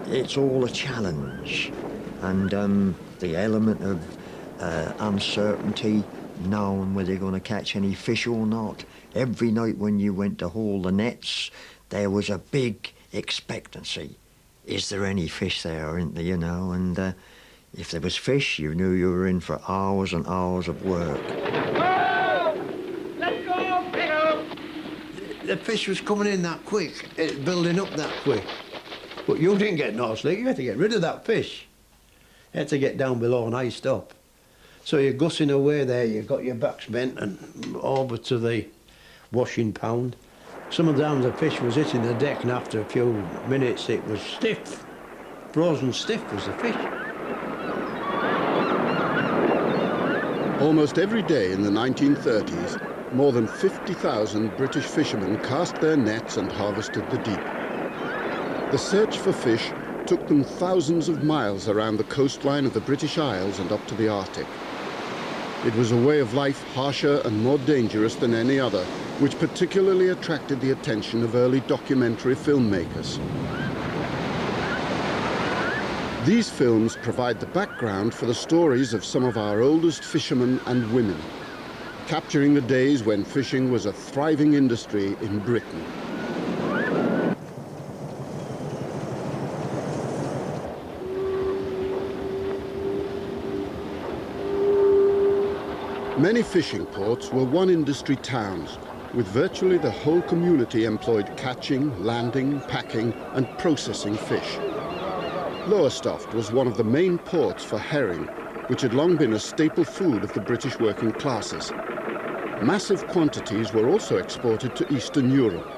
it's all a challenge, and the element of uncertainty, knowing whether you're going to catch any fish or not. Every night when you went to haul the nets, there was a big expectancy. Is there any fish there, isn't there, you know? And if there was fish, you knew you were in for hours and hours of work. Let's go, Perils! The fish was coming in that quick, it building up that quick. But you didn't get no sleep, you had to get rid of that fish. You had to get down below and iced up. So you're gussing away there, you've got your backs bent and over to the washing pound. Some of the fish was hitting the deck, and after a few minutes it was stiff. Frozen stiff was the fish. Almost every day in the 1930s, more than 50,000 British fishermen cast their nets and harvested the deep. The search for fish took them thousands of miles around the coastline of the British Isles and up to the Arctic. It was a way of life harsher and more dangerous than any other, which particularly attracted the attention of early documentary filmmakers. These films provide the background for the stories of some of our oldest fishermen and women, capturing the days when fishing was a thriving industry in Britain. Many fishing ports were one-industry towns, with virtually the whole community employed catching, landing, packing and processing fish. Lowestoft was one of the main ports for herring, which had long been a staple food of the British working classes. Massive quantities were also exported to Eastern Europe.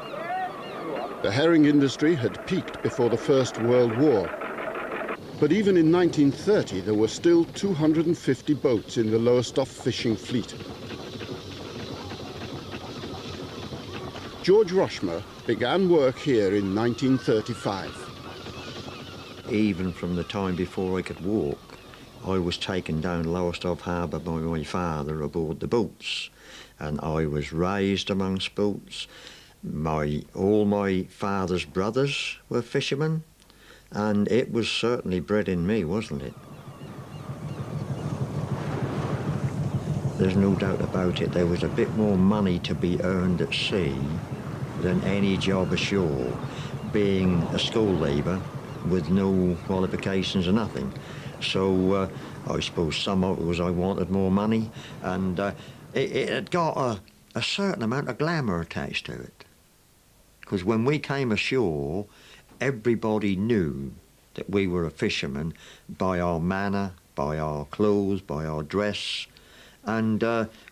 The herring industry had peaked before the First World War. But even in 1930, there were still 250 boats in the Lowestoft fishing fleet. George Rushmer began work here in 1935. Even from the time before I could walk, I was taken down Lowestoft Harbour by my father aboard the boats, and I was raised amongst boats. All my father's brothers were fishermen, and it was certainly bred in me, wasn't it? There's no doubt about it, there was a bit more money to be earned at sea than any job ashore, being a school labourer with no qualifications or nothing. So I suppose some of it was I wanted more money, and it had got a certain amount of glamour attached to it. Because when we came ashore, everybody knew that we were a fisherman by our manner, by our clothes, by our dress, and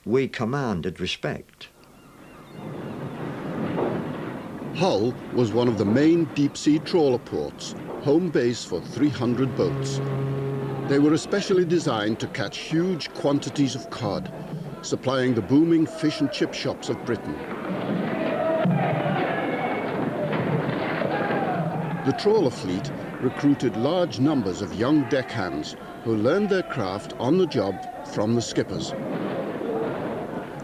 we commanded respect. Hull was one of the main deep-sea trawler ports, home base for 300 boats. They were especially designed to catch huge quantities of cod, supplying the booming fish and chip shops of Britain. The trawler fleet recruited large numbers of young deckhands who learned their craft on the job from the skippers.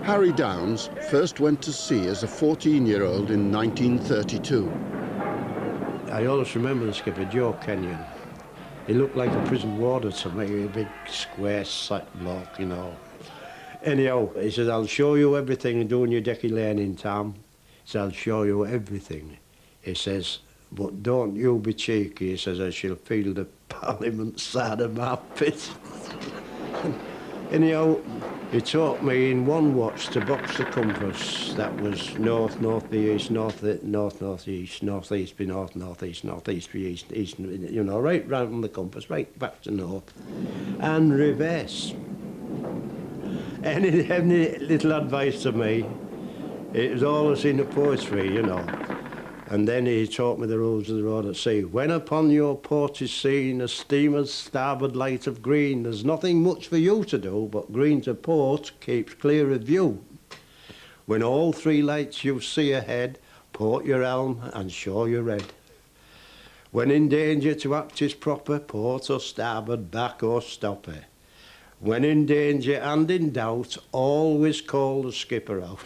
Harry Downs first went to sea as a 14-year-old in 1932. I always remember the skipper, Joe Kenyon. He looked like a prison warder to me, a big square sack bloke, you know. Anyhow, he said, I'll show you everything doing your decky learning, Tom. He said, I'll show you everything. He says, but don't you be cheeky, he says, I shall feel the Parliament side of my pit. Anyhow, he taught me in one watch to box the compass. That was north, north-east, north-north-east, north-east be north, north-east, north-east be east, east, you know, right round the compass, right back to north, and reverse. Any little advice to me, it was always in the poetry, you know. And then he taught me the rules of the road at sea. When upon your port is seen a steamer's starboard light of green, there's nothing much for you to do, but green to port keeps clear of view. When all three lights you see ahead, port your helm and shore your red. When in danger to act is proper, port or starboard, back or stopper. When in danger and in doubt, always call the skipper out.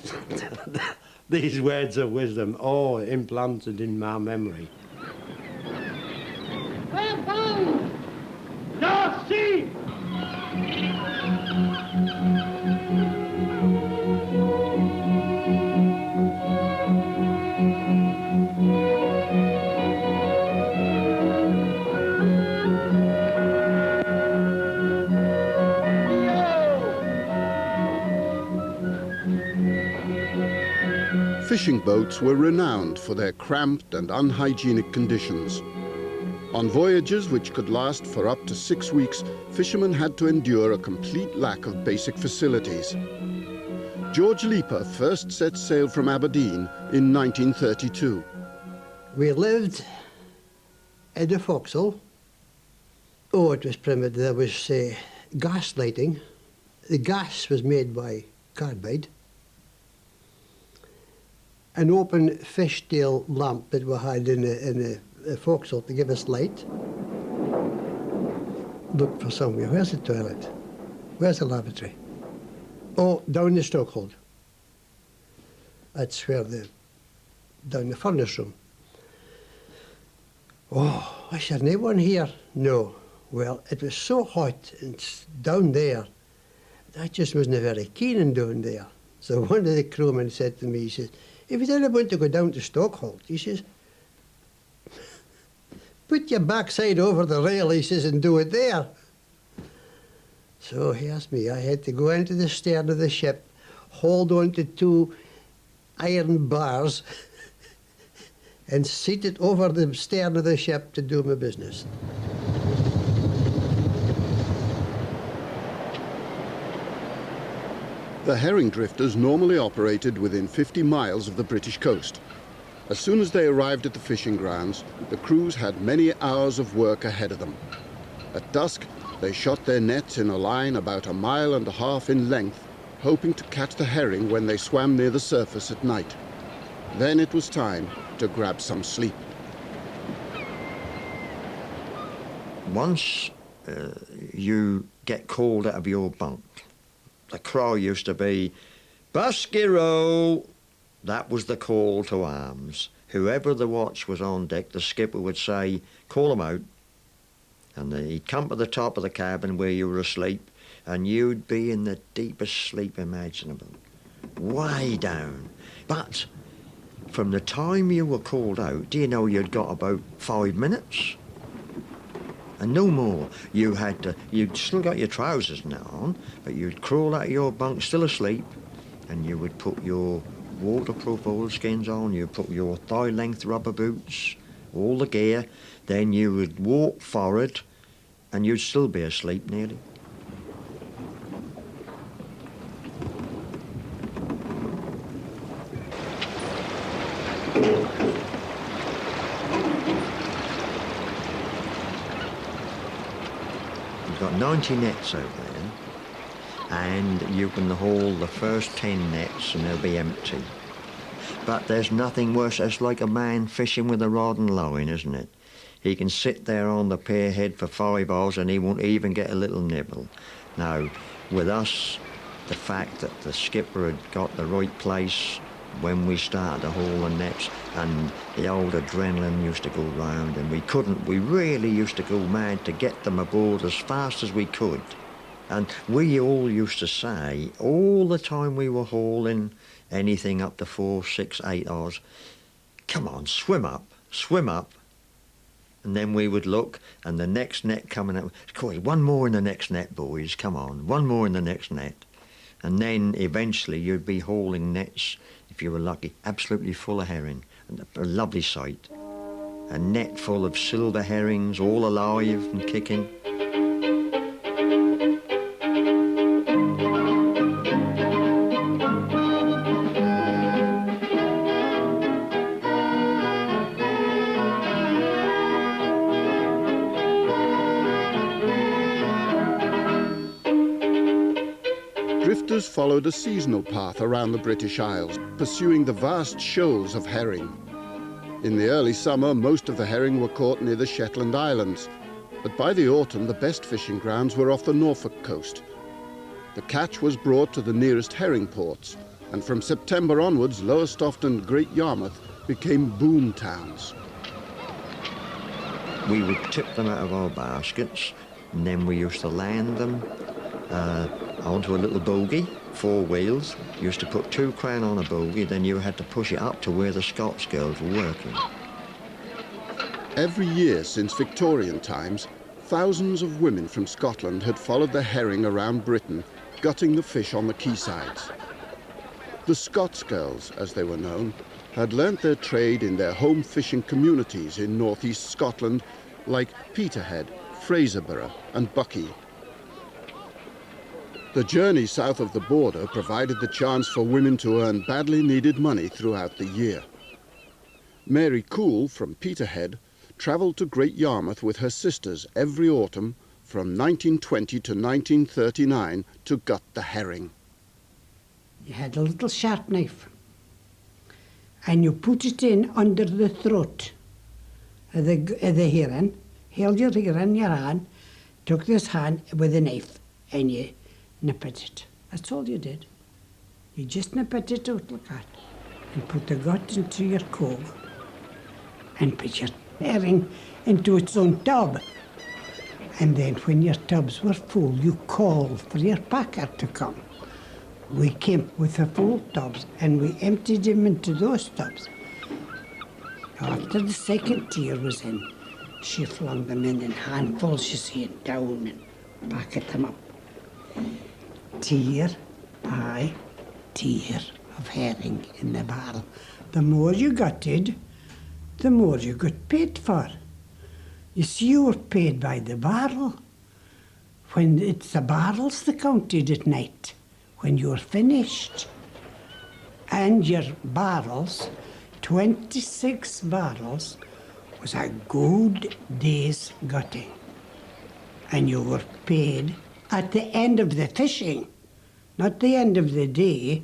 These words of wisdom, all implanted in my memory. Hey, North Sea! Fishing boats were renowned for their cramped and unhygienic conditions. On voyages which could last for up to 6 weeks, fishermen had to endure a complete lack of basic facilities. George Leaper first set sail from Aberdeen in 1932. We lived in the forecastle. Oh, it was primitive. There was gas lighting. The gas was made by carbide. An open fishtail lamp that we had in the forecastle to give us light. Look for somewhere. Where's the toilet? Where's the lavatory? Oh, down the stokehold. That's where down the furnace room. Oh, I said, anyone here? No. Well, it was so hot and down there, I just wasn't very keen on down there. So one of the crewmen said to me, he says, if you didn't want to go down to Stockholt, he says, put your backside over the rail, he says, and do it there. So here's me. I had to go into the stern of the ship, hold on to 2 iron bars, and seat it over the stern of the ship to do my business. The herring drifters normally operated within 50 miles of the British coast. As soon as they arrived at the fishing grounds, the crews had many hours of work ahead of them. At dusk, they shot their nets in a line about 1.5 miles in length, hoping to catch the herring when they swam near the surface at night. Then it was time to grab some sleep. Once you get called out of your bunk, the cry used to be, "Buskiro!" That was the call to arms. Whoever the watch was on deck, the skipper would say, "Call them out." And he'd come to the top of the cabin where you were asleep, and you'd be in the deepest sleep imaginable, way down. But from the time you were called out, do you know you'd got about 5 minutes? And no more. You'd still got your trousers and that on, but you'd crawl out of your bunk still asleep, and you would put your waterproof oilskins on, you'd put your thigh-length rubber boots, all the gear, then you would walk forward, and you'd still be asleep nearly. You've got 90 nets out there, and you can haul the first 10 nets and they'll be empty. But there's nothing worse. It's like a man fishing with a rod and line, isn't it? He can sit there on the pierhead for 5 hours and he won't even get a little nibble. Now, with us, the fact that the skipper had got the right place when we started to haul the nets, and the old adrenaline used to go round, and we really used to go mad to get them aboard as fast as we could. And we all used to say, all the time we were hauling anything up to 4, 6, 8 hours, come on, swim up. And then we would look, and the next net coming up, one more in the next net, boys, come on, one more in the next net. And then eventually you'd be hauling nets, if you were lucky, absolutely full of herring. And a lovely sight. A net full of silver herrings, all alive and kicking. Drifters followed a seasonal path around the British Isles, pursuing the vast shoals of herring. In the early summer, most of the herring were caught near the Shetland Islands, but by the autumn, the best fishing grounds were off the Norfolk coast. The catch was brought to the nearest herring ports, and from September onwards, Lowestoft and Great Yarmouth became boom towns. We would tip them out of our baskets, and then we used to land them onto a little bogie, 4 wheels. You used to put 2 crown on a bogie, then you had to push it up to where the Scots girls were working. Every year since Victorian times, thousands of women from Scotland had followed the herring around Britain, gutting the fish on the quaysides. The Scots girls, as they were known, had learnt their trade in their home fishing communities in northeast Scotland, like Peterhead, Fraserburgh and Buckie. The journey south of the border provided the chance for women to earn badly needed money throughout the year. Mary Cool from Peterhead travelled to Great Yarmouth with her sisters every autumn from 1920 to 1939 to gut the herring. You had a little sharp knife and you put it in under the throat of the heron, held your heron in your hand, took this hand with a knife and you nip at it. That's all you did. You just nip at it out like that and put the gut into your coat and put your herring into its own tub. And then when your tubs were full, you called for your packer to come. We came with the full tubs and we emptied them into those tubs. After the second tier was in, she flung them in handfuls, you see, and down and packed them up. Tier by tier of herring in the barrel. The more you gutted, the more you got paid for. You see, you were paid by the barrel. When it's the barrels that counted at night, when you're finished. And your barrels, 26 barrels, was a good day's gutting. And you were paid at the end of the fishing, not the end of the day.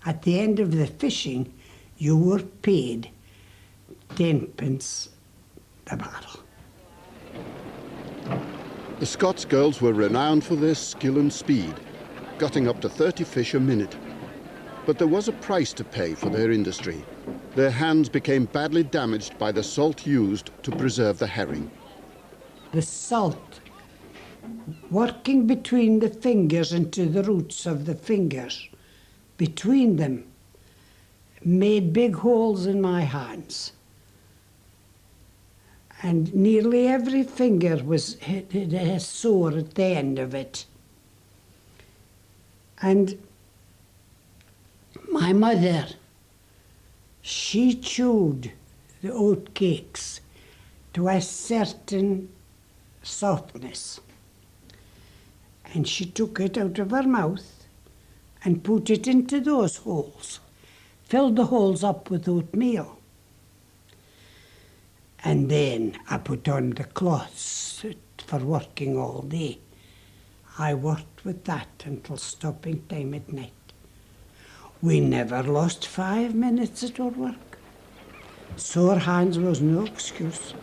At the end of the fishing, you were paid 10p the barrel. The Scots girls were renowned for their skill and speed, gutting up to 30 fish a minute. But there was a price to pay for their industry. Their hands became badly damaged by the salt used to preserve the herring. The salt, working between the fingers into the roots of the fingers, between them, made big holes in my hands. And nearly every finger was had a sore at the end of it. And my mother, she chewed the oat cakes to a certain softness. And she took it out of her mouth and put it into those holes, filled the holes up with oatmeal. And then I put on the cloths for working all day. I worked with that until stopping time at night. We never lost 5 minutes at our work. Sore hands was no excuse.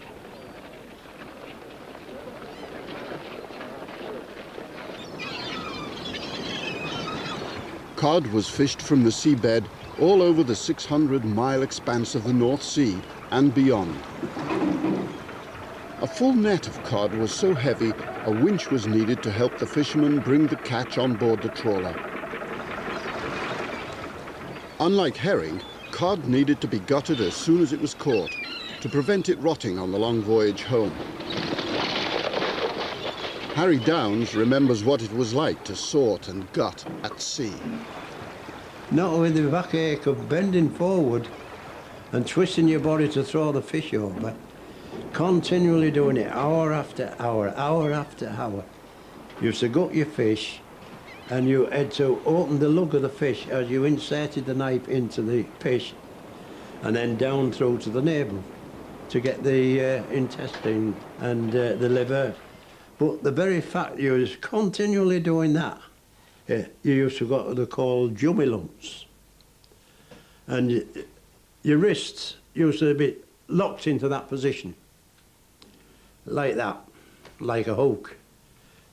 Cod was fished from the seabed all over the 600-mile expanse of the North Sea and beyond. A full net of cod was so heavy, a winch was needed to help the fishermen bring the catch on board the trawler. Unlike herring, cod needed to be gutted as soon as it was caught to prevent it rotting on the long voyage home. Harry Downs remembers what it was like to sort and gut at sea. Not with the backache of bending forward and twisting your body to throw the fish over, continually doing it hour after hour, hour after hour. You used to gut your fish and you had to open the lug of the fish as you inserted the knife into the fish and then down through to the navel to get the intestine and the liver. But the very fact you was continually doing that, you used to get what they call jubilance. And your wrists used to be locked into that position, like that, like a hook,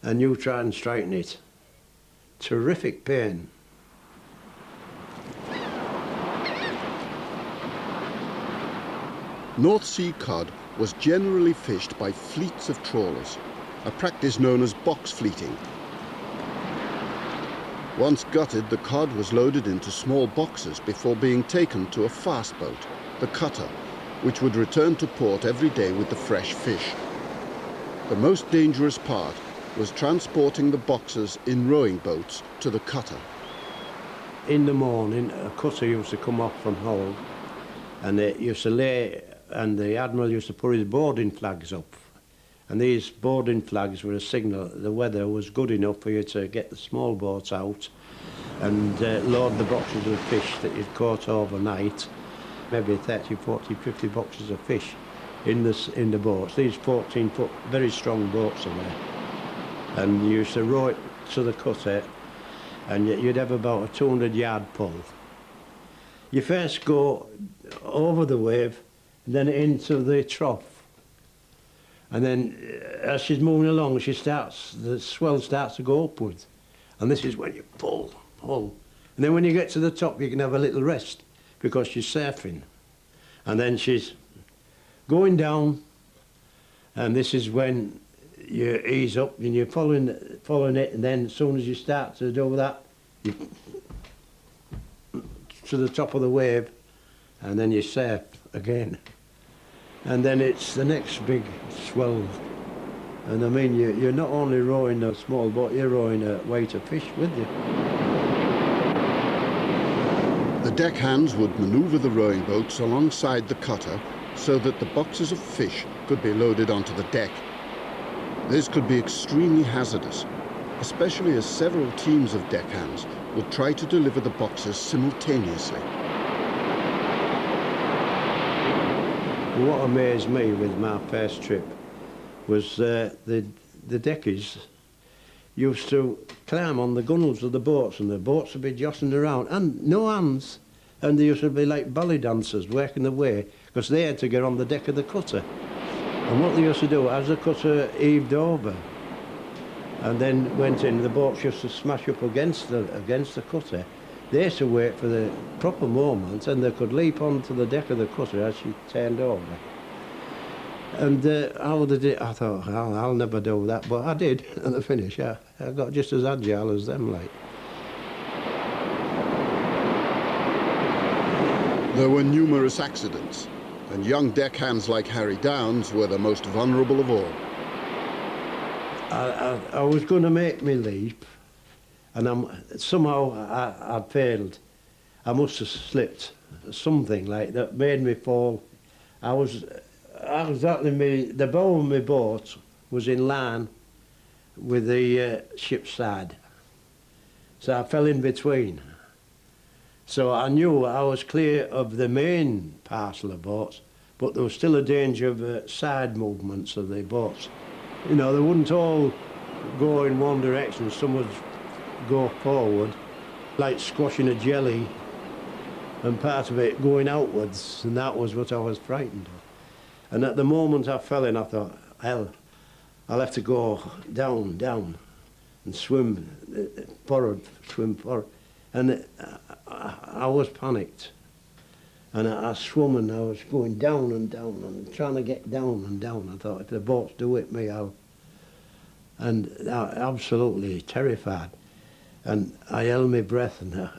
and you try and straighten it. Terrific pain. North Sea cod was generally fished by fleets of trawlers, a practice known as box fleeting. Once gutted, the cod was loaded into small boxes before being taken to a fast boat, the cutter, which would return to port every day with the fresh fish. The most dangerous part was transporting the boxes in rowing boats to the cutter. In the morning, a cutter used to come off from Hull, and it used to lay, and the Admiral used to put his boarding flags up. And these boarding flags were a signal that the weather was good enough for you to get the small boats out and load the boxes of fish that you'd caught overnight. Maybe 30, 40, 50 boxes of fish in the boats. These 14-foot, very strong boats are there. And you used to row it to the cutter, and you'd have about a 200-yard pull. You first go over the wave, and then into the trough. And then as she's moving along, the swell starts to go upwards. And this is when you pull. And then when you get to the top, you can have a little rest because she's surfing. And then she's going down, and this is when you ease up and you're following it, and then as soon as you start to do that, you to the top of the wave, and then you surf again. And then it's the next big swell. And I mean, you're not only rowing a small boat, you're rowing a weight of fish with you. The deckhands would manoeuvre the rowing boats alongside the cutter so that the boxes of fish could be loaded onto the deck. This could be extremely hazardous, especially as several teams of deckhands would try to deliver the boxes simultaneously. What amazed me with my first trip was the deckies used to climb on the gunnels of the boats, and the boats would be jostling around, and no hands. And they used to be like ballet dancers working the way, because they had to get on the deck of the cutter. And what they used to do, as the cutter heaved over and then went in, the boats used to smash up against the cutter. They used to wait for the proper moment, and they could leap onto the deck of the cutter as she turned over. And how they did it, I thought, I'll never do that, but I did at the finish. I got just as agile as them, like. There were numerous accidents, and young deckhands like Harry Downs were the most vulnerable of all. I was going to make me leap, and somehow I failed. I must have slipped, something like that made me fall. The bow of my boat was in line with the ship's side, so I fell in between. So I knew I was clear of the main parcel of boats, but there was still a danger of side movements of the boats. You know, they wouldn't all go in one direction, some would go forward, like squashing a jelly, and part of it going outwards, and that was what I was frightened of. And at the moment I fell in, I thought, hell, I'll have to go down, and swim forward. And I was panicked. And I swum, and I was going down and down and trying to get down and down. I thought, if the boats do hit me, and I was absolutely terrified. And I held my breath, and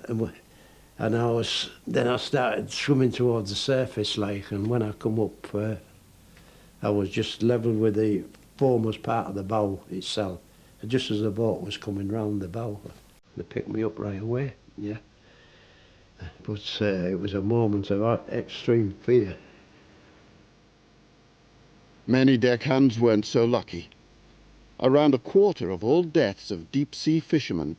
I started swimming towards the surface, like, and when I come up, I was just level with the foremost part of the bow itself. And just as the boat was coming round the bow, they picked me up right away, yeah. But it was a moment of extreme fear. Many deckhands weren't so lucky. Around a quarter of all deaths of deep-sea fishermen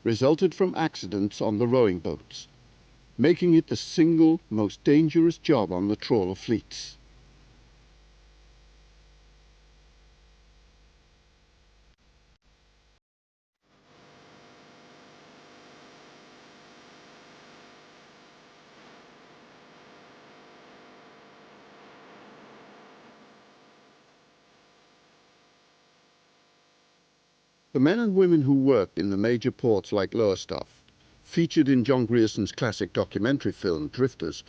resulted from accidents on the rowing boats, making it the single most dangerous job on the trawler fleets. The men and women who worked in the major ports like Lowestoft, featured in John Grierson's classic documentary film Drifters,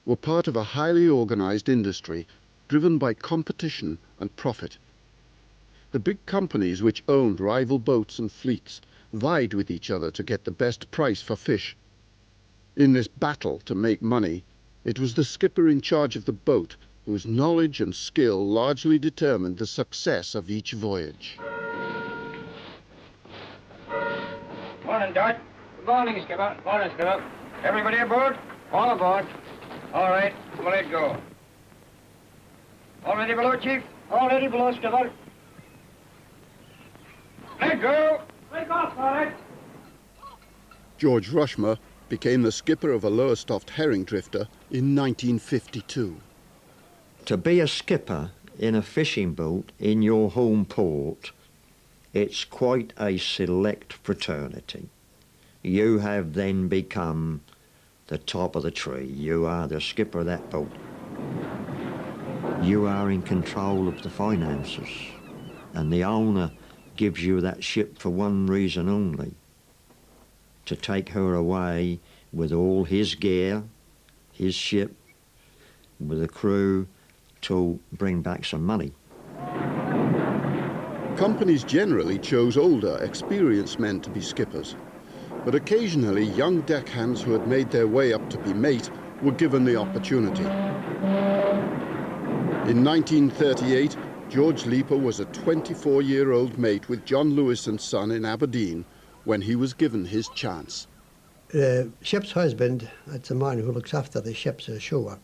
were part of a highly organised industry driven by competition and profit. The big companies which owned rival boats and fleets vied with each other to get the best price for fish. In this battle to make money, it was the skipper in charge of the boat whose knowledge and skill largely determined the success of each voyage. Morning, Dart. Good morning, Skipper. Morning, Skipper. Everybody aboard? All aboard. All right, we'll let go. All ready below, Chief? All ready below, Skipper. Let go! Take off, all right. George Rushmer became the skipper of a Lowestoft herring drifter in 1952. To be a skipper in a fishing boat in your home port, it's quite a select fraternity. You have then become the top of the tree. You are the skipper of that boat. You are in control of the finances, and the owner gives you that ship for one reason only: to take her away with all his gear, his ship, with a crew, to bring back some money. Companies generally chose older, experienced men to be skippers, but occasionally young deckhands who had made their way up to be mate were given the opportunity. In 1938, George Leaper was a 24-year-old mate with John Lewis and Son in Aberdeen when he was given his chance. The ship's husband, that's the man who looks after the ships ashore,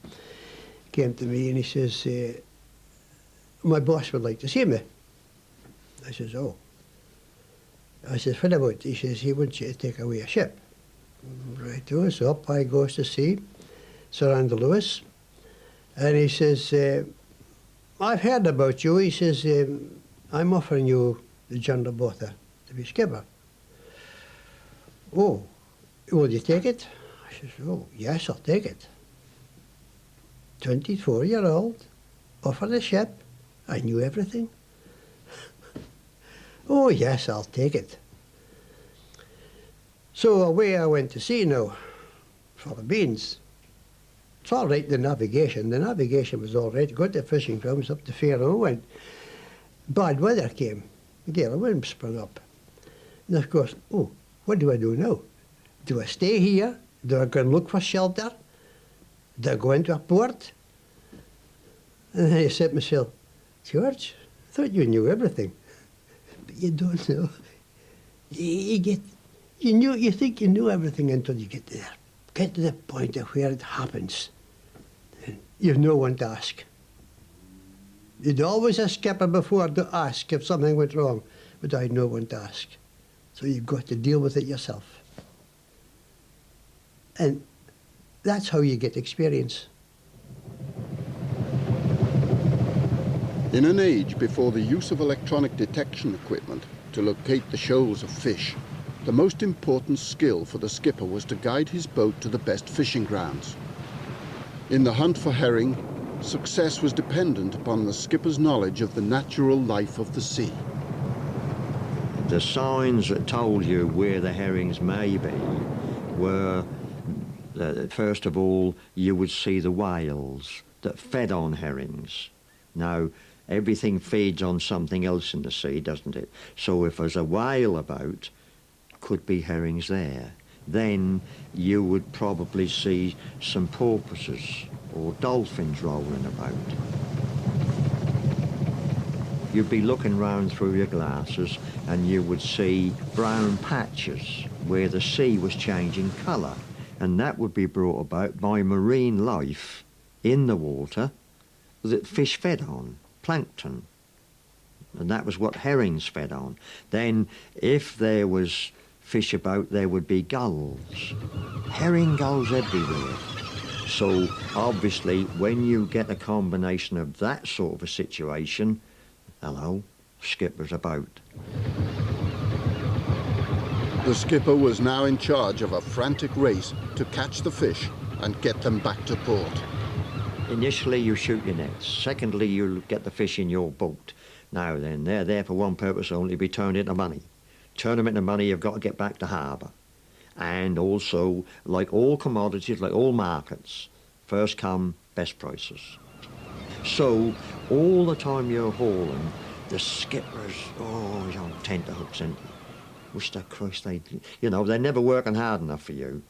came to me and he says, my boss would like to see me. I says, oh. I says, what about? He says, he wants you to take away a ship. Right, so up I goes to see Sir Andrew Lewis, and he says, I've heard about you. He says, I'm offering you the General Botha to be skipper. Oh, will you take it? I says, oh, yes, I'll take it. 24-year-old, offered a ship. I knew everything. Oh, yes, I'll take it. So away I went to sea now, for the beans. It's all right, the navigation. The navigation was all right. Got the fishing films up to Faroe, and bad weather came. A gale of wind sprung up. And of course, oh, what do I do now? Do I stay here? Do I go and look for shelter? Do I go into a port? And then I said to myself, George, I thought you knew everything. But you don't know. You think you know everything until you get there. Get to the point of where it happens. And you've no one to ask. You'd always a skipper before to ask if something went wrong, but I had no one to ask. So you've got to deal with it yourself. And that's how you get experience. In an age before the use of electronic detection equipment to locate the shoals of fish, the most important skill for the skipper was to guide his boat to the best fishing grounds. In the hunt for herring, success was dependent upon the skipper's knowledge of the natural life of the sea. The signs that told you where the herrings may be were, first of all, you would see the whales that fed on herrings. Now, everything feeds on something else in the sea, doesn't it? So if there's a whale about, could be herrings there. Then you would probably see some porpoises or dolphins rolling about. You'd be looking round through your glasses and you would see brown patches where the sea was changing colour, and that would be brought about by marine life in the water that fish fed on, plankton. And that was what herrings fed on. Then if there was fish about, there would be gulls. Herring gulls everywhere. So obviously when you get a combination of that sort of a situation, hello, skipper's about. The skipper was now in charge of a frantic race to catch the fish and get them back to port. Initially you shoot your nets. Secondly, you get the fish in your boat. Now then, they're there for one purpose only, be turned into money. Turn them into money, you've got to get back to harbour. And also, like all commodities, like all markets, first come, best prices. So all the time you're hauling, the skippers, oh, he's on tenterhooks and wish to Christ they're never working hard enough for you.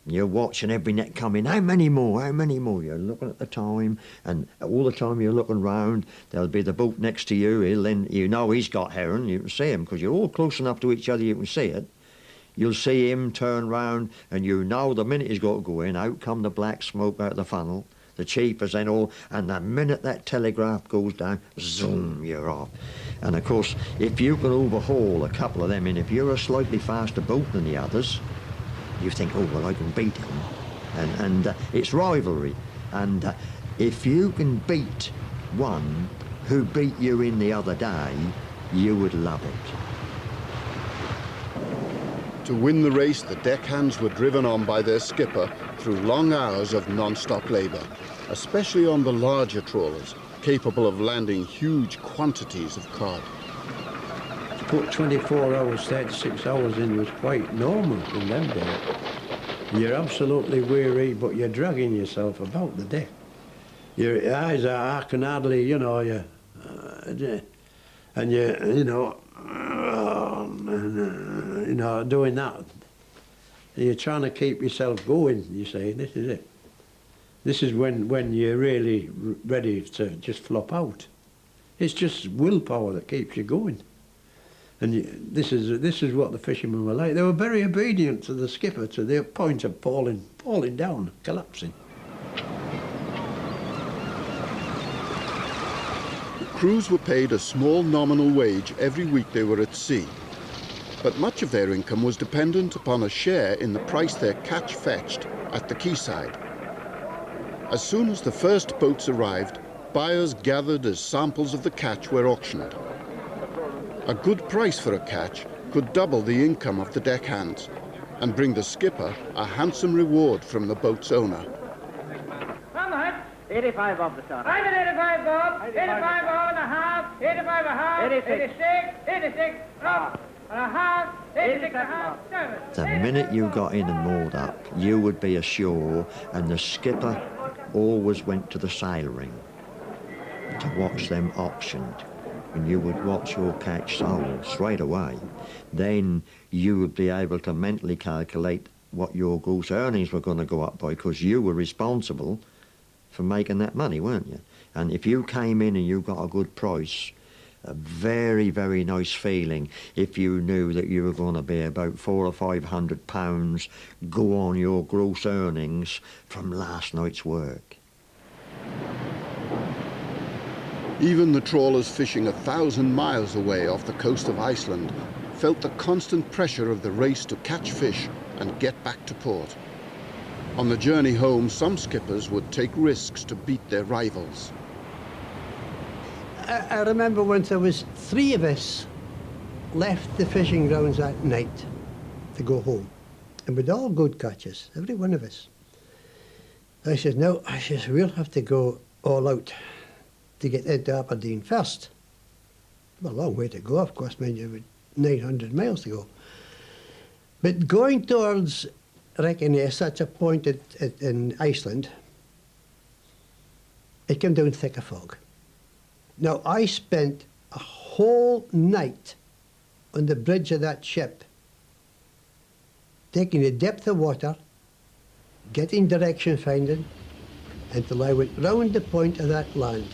You're watching every net come in. How many more? How many more? You're looking at the time, and all the time you're looking round, there'll be the boat next to you. He's got herring. You can see him because you're all close enough to each other. You can see it. You'll see him turn round, and the minute he's got to go in, out come the black smoke out of the funnel, the cheapers and all, and the minute that telegraph goes down, zoom, you're off. And of course, if you can overhaul a couple of them, and if you're a slightly faster boat than the others, you think, oh, well, I can beat him. And it's rivalry. And if you can beat one who beat you in the other day, you would love it. To win the race, the deckhands were driven on by their skipper through long hours of non-stop labour, especially on the larger trawlers, capable of landing huge quantities of cod. To put 24 hours, 36 hours in was quite normal in them days. You're absolutely weary, but you're dragging yourself about the deck. Your eyes are, I can hardly, doing that. You're trying to keep yourself going, you say, this is it. This is when you're really ready to just flop out. It's just willpower that keeps you going. And this is what the fishermen were like. They were very obedient to the skipper to the point of falling down, collapsing. Crews were paid a small nominal wage every week they were at sea, but much of their income was dependent upon a share in the price their catch fetched at the quayside. As soon as the first boats arrived, buyers gathered as samples of the catch were auctioned. A good price for a catch could double the income of the deckhands and bring the skipper a handsome reward from the boat's owner. How much? 85 bob the start. I'm at 85 bob. 85 bob and a half. 85 and a half. 86. 86. Up and a half. 86 and a half. The minute you got in and moored up, you would be ashore, and the skipper always went to the sail ring to watch them auctioned. And you would watch your catch sold straight away. Then you would be able to mentally calculate what your gross earnings were going to go up by, because you were responsible for making that money, weren't you? And if you came in and you got a good price, a very, very nice feeling if you knew that you were going to be about £400 or £500 go on your gross earnings from last night's work. Even the trawlers fishing 1,000 miles away off the coast of Iceland felt the constant pressure of the race to catch fish and get back to port. On the journey home, some skippers would take risks to beat their rivals. I remember once there was 3 of us left the fishing grounds that night to go home. And we'd all good catches, every one of us. I said, no, we'll have to go all out to get into Aberdeen first. A long way to go, of course, mind you, with 900 miles to go. But going towards Reykjanes, such a point in Iceland, it came down thick of fog. Now, I spent a whole night on the bridge of that ship, taking the depth of water, getting direction finding, until I went round the point of that land,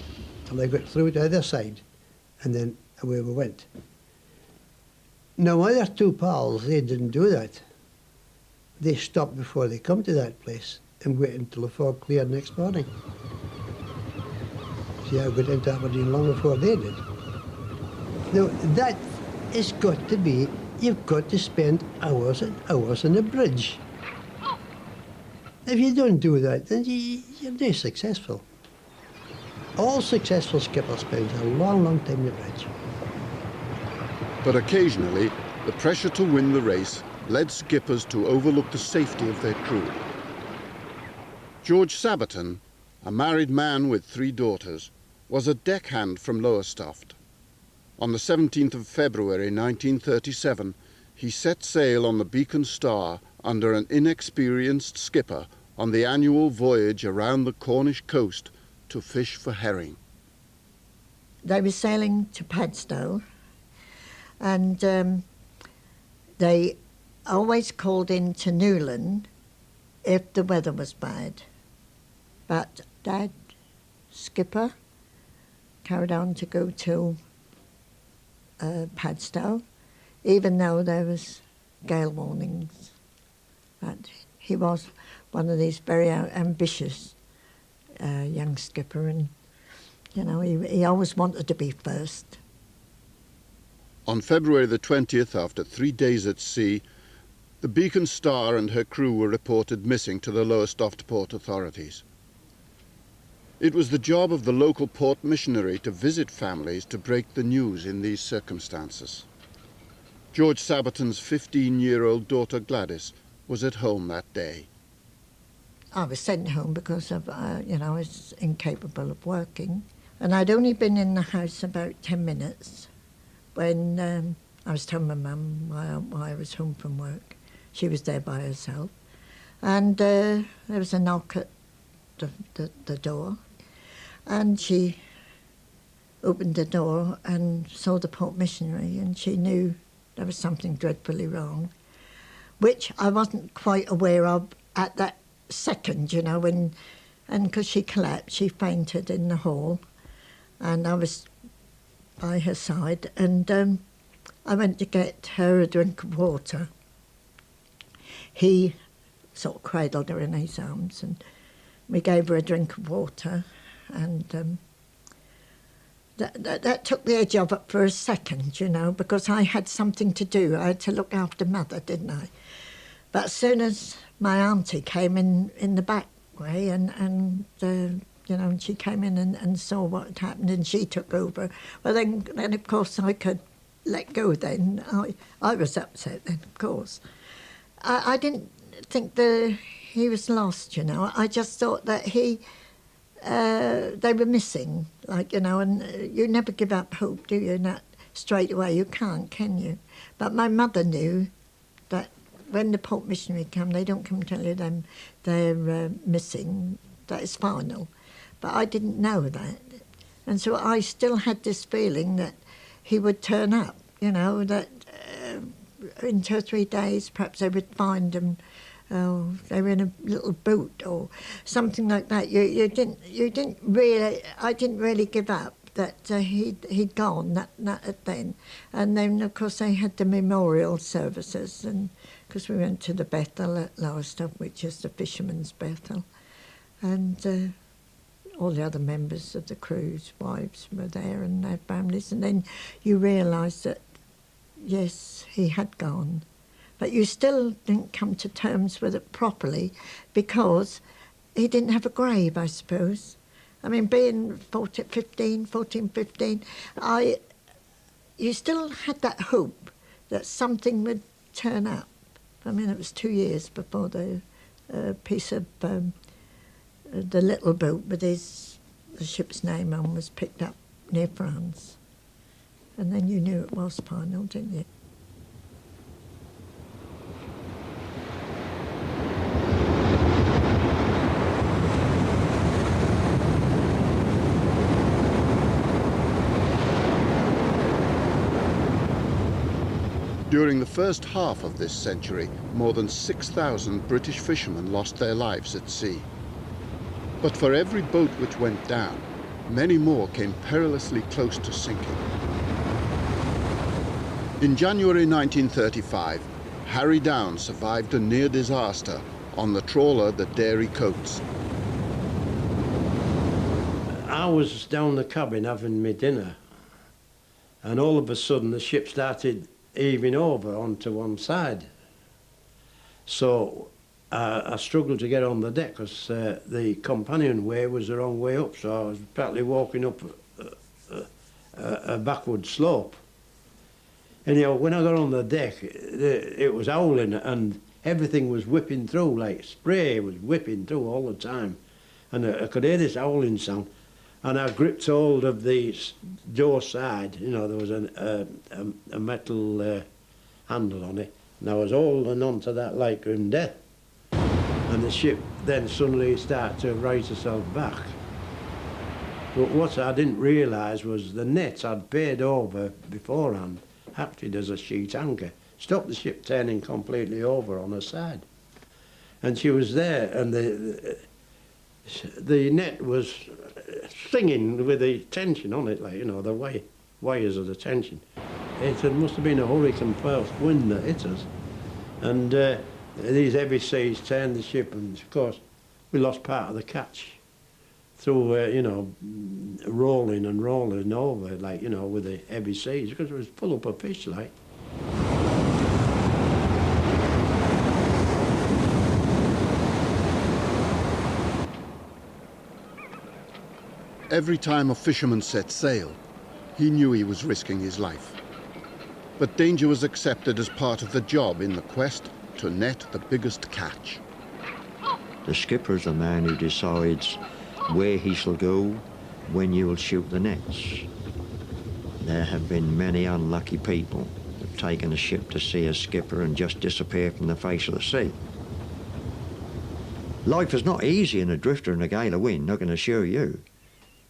till I got through to the other side, and then away we went. Now, my other 2 pals, they didn't do that. They stopped before they come to that place and waited until the fog cleared next morning. See, I got into Aberdeen long before they did. Now, that has got to be, you've got to spend hours and hours on a bridge. If you don't do that, then you're not successful. All successful skippers spend a long, long time on the bridge. But occasionally, the pressure to win the race led skippers to overlook the safety of their crew. George Sabaton, a married man with 3 daughters, was a deckhand from Lowestoft. On the 17th of February 1937, he set sail on the Beacon Star under an inexperienced skipper on the annual voyage around the Cornish coast to fish for herring. They were sailing to Padstow, and they always called in to Newland if the weather was bad. But Dad, skipper, carried on to go to Padstow, even though there was gale warnings. But he was one of these very ambitious young skipper, and you know, he always wanted to be first. On February the 20th, after 3 days at sea, the Beacon Star and her crew were reported missing to the Lowestoft port authorities. It was the job of the local port missionary to visit families to break the news in these circumstances. George Sabaton's 15-year-old daughter Gladys was at home that day. I was sent home because of, you know, I was incapable of working. And I'd only been in the house about 10 minutes when I was telling my mum why I was home from work. She was there by herself. And there was a knock at the door. And she opened the door and saw the port missionary, and she knew there was something dreadfully wrong, which I wasn't quite aware of at that second, you know, and because she collapsed, she fainted in the hall, and I was by her side, and I went to get her a drink of water. He sort of cradled her in his arms, and we gave her a drink of water, and that took the edge off it for a second, you know, because I had something to do. I had to look after Mother, didn't I? But as soon as my auntie came in the back way, and you know, and she came in and saw what had happened, and she took over. Well, then of course I could let go. Then I was upset. Then of course, I didn't think he was lost. You know, I just thought that they were missing. Like, you know, and you never give up hope, do you? Not straight away. You can't, can you? But my mother knew that when the port missionary come, they don't come tell you they're missing. That is final. But I didn't know that. And so I still had this feeling that he would turn up, you know, that in 2 or 3 days perhaps they would find him. Oh, they were in a little boat or something like that. You didn't really. I didn't really give up that he'd gone. That then, and then of course they had the memorial services, and because we went to the Bethel at Lowestoft, which is the fisherman's Bethel, and all the other members of the crew's wives were there and their families, and then you realise that yes, he had gone. But you still didn't come to terms with it properly because he didn't have a grave, I suppose. I mean, being 14, 15, you still had that hope that something would turn up. I mean, it was 2 years before the piece of the little boat with the ship's name on was picked up near France. And then you knew it was final, didn't you? During the first half of this century, more than 6,000 British fishermen lost their lives at sea. But for every boat which went down, many more came perilously close to sinking. In January 1935, Harry Down survived a near disaster on the trawler the Dairy Coats. I was down the cabin having my dinner, and all of a sudden the ship started heaving over onto one side. So I struggled to get on the deck because the companionway was the wrong way up, so I was practically walking up a backward slope. Anyhow, when I got on the deck, it was howling and everything was whipping through, like spray was whipping through all the time. And I could hear this howling sound. And I gripped hold of the door side, you know, there was a metal handle on it, and I was holding on to that like in death. And the ship then suddenly started to raise herself back. But what I didn't realise was the nets I'd paid over beforehand acted as a sheet anchor, stopped the ship turning completely over on her side. And she was there, and the net was singing with the tension on it, like, you know, the wires of the tension. It must have been a hurricane force wind that hit us. And these heavy seas turned the ship, and of course we lost part of the catch through, you know, rolling and rolling over, like, you know, with the heavy seas, because it was full up of fish, like. Every time a fisherman set sail, he knew he was risking his life. But danger was accepted as part of the job in the quest to net the biggest catch. The skipper's the man who decides where he shall go, when you will shoot the nets. There have been many unlucky people who have taken a ship to see a skipper and just disappear from the face of the sea. Life is not easy in a drifter and a gale of wind, I can assure you.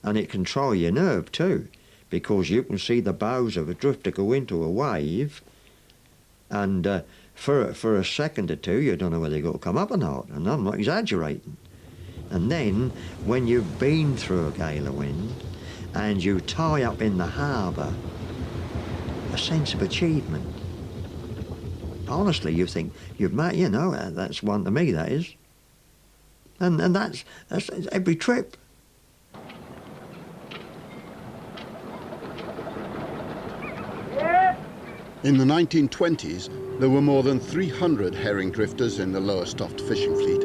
And it can try your nerve too, because you can see the bows of a drifter go into a wave, and for a second or two you don't know whether they're going to come up or not, and I'm not exaggerating. And then when you've been through a gale of wind and you tie up in the harbour, a sense of achievement. Honestly, you think you've made, you know, that's one to me, that is. And that's every trip. In the 1920s, there were more than 300 herring drifters in the Lowestoft fishing fleet.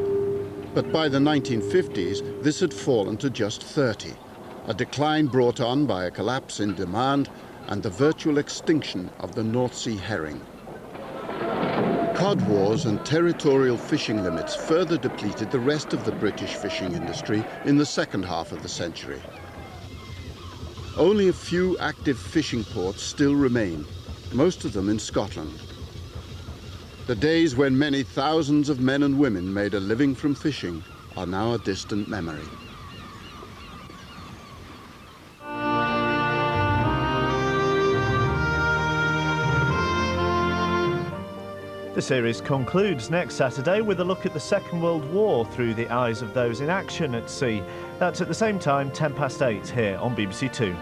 But by the 1950s, this had fallen to just 30, a decline brought on by a collapse in demand and the virtual extinction of the North Sea herring. Cod wars and territorial fishing limits further depleted the rest of the British fishing industry in the second half of the century. Only a few active fishing ports still remain, most of them in Scotland. The days when many thousands of men and women made a living from fishing are now a distant memory. The series concludes next Saturday with a look at the Second World War through the eyes of those in action at sea. That's at the same time, 8:10 here on BBC Two.